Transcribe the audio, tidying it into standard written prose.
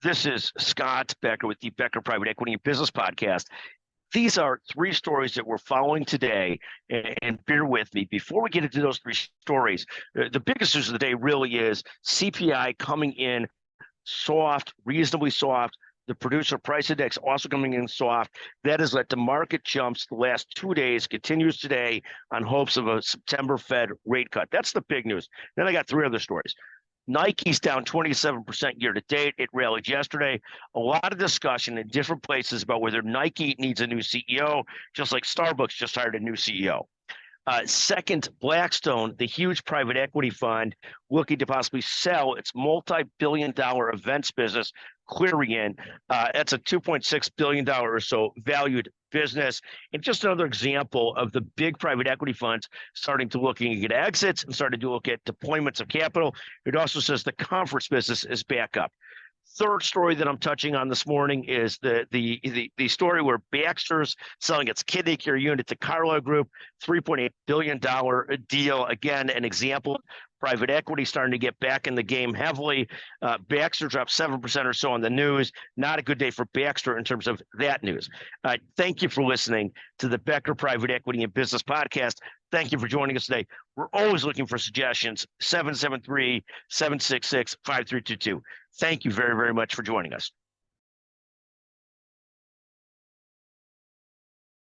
This is Scott Becker with the Becker Private Equity and Business Podcast. These are three stories that we're following today, and bear with me. Before we get into those three stories, the biggest news of the day really is CPI coming in soft, reasonably soft. The producer price index also coming in soft. That has led to market jumps the last 2 days, continues today on hopes of a September Fed rate cut. That's the big news. Then I got three other stories. Nike's down 27% year to date. It rallied yesterday. A lot of discussion in different places about whether Nike needs a new CEO, just like Starbucks just hired a new CEO. Second, Blackstone, the huge private equity fund, looking to possibly sell its multi-billion-dollar events business, Clarion. That's a $2.6 billion or so valued business. And just another example of the big private equity funds starting to looking at exits and starting to look at deployments of capital. It also says the conference business is back up. Third story that I'm touching on this morning is the story where Baxter's selling its kidney care unit to Carlyle Group, $3.8 billion deal. Again, an example. Private equity starting to get back in the game heavily. Baxter dropped 7% or so on the news. Not a good day for Baxter in terms of that news. Thank you for listening to the Becker Private Equity and Business Podcast. Thank you for joining us today. We're always looking for suggestions, 773-766-5322. Thank you very, very much for joining us.